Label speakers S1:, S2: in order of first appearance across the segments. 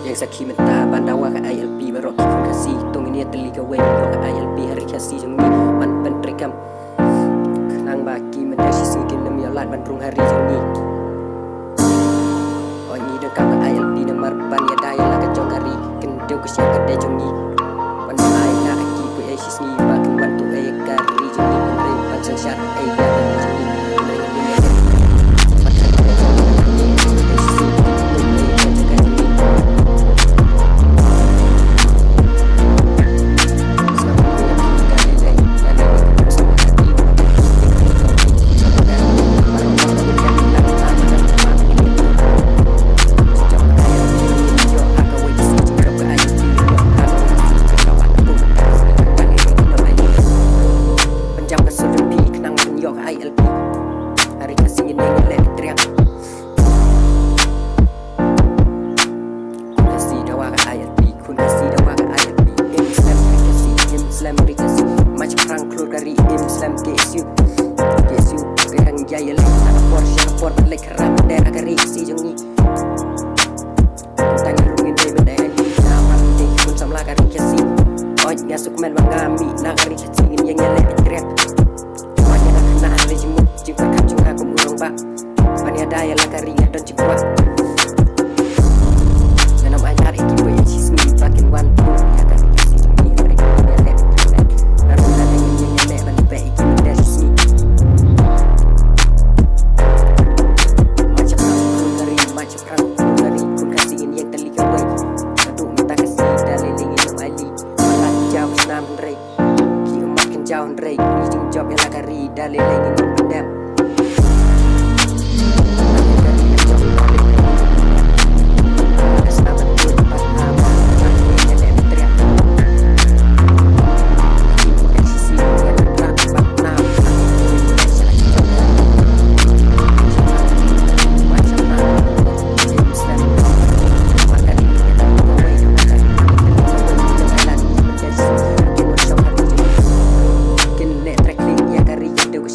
S1: Yang sakhi menta bandawa ka ILP barok kifun kasi tong ini teliga wen ka ILP hari kasi jeng ni man pentrikam nang baki mendashi singkin nem yolat bandrung hari jeng ni oh ni deng ka ILP nomor ban ya daya la ka jong hari kendeu ke siak ka jeng ni ban ai na aki ku ai sis ni ba kan bantu ai ka ri jeng ni ban ban sang syat ai ya jeng ni ILP hari kasih ini ngelak teriak kun kasih dawa ke ILP kun kasih dawa ke ILP Islam hari kasih macam perang keluar dari Islam KSU kerang jaya lagi nak por balik keram daerah kari si jengi tanya rungin dari benda ini zaman ini kun samla kari kasih oi ngasuk men mangami nak kari kasih ini yang ngelak teriak na hari jemu jika kacung aku murung bak bani ada yang lakaringa dan cikuat nanam anyar iki boy sismi bakin wan ya kan kasih ini mereka ya lek narum dan yang lek ban pe iki dari sini macam perang dari kun kasih ini yang teliga boy aduk minta kasih dalilin minum ali malah jauh senam rek jauh rek ni jeng job yang lagari dalil ingin pendam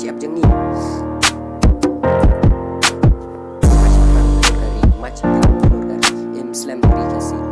S1: siap jengi macam Islam beri kasih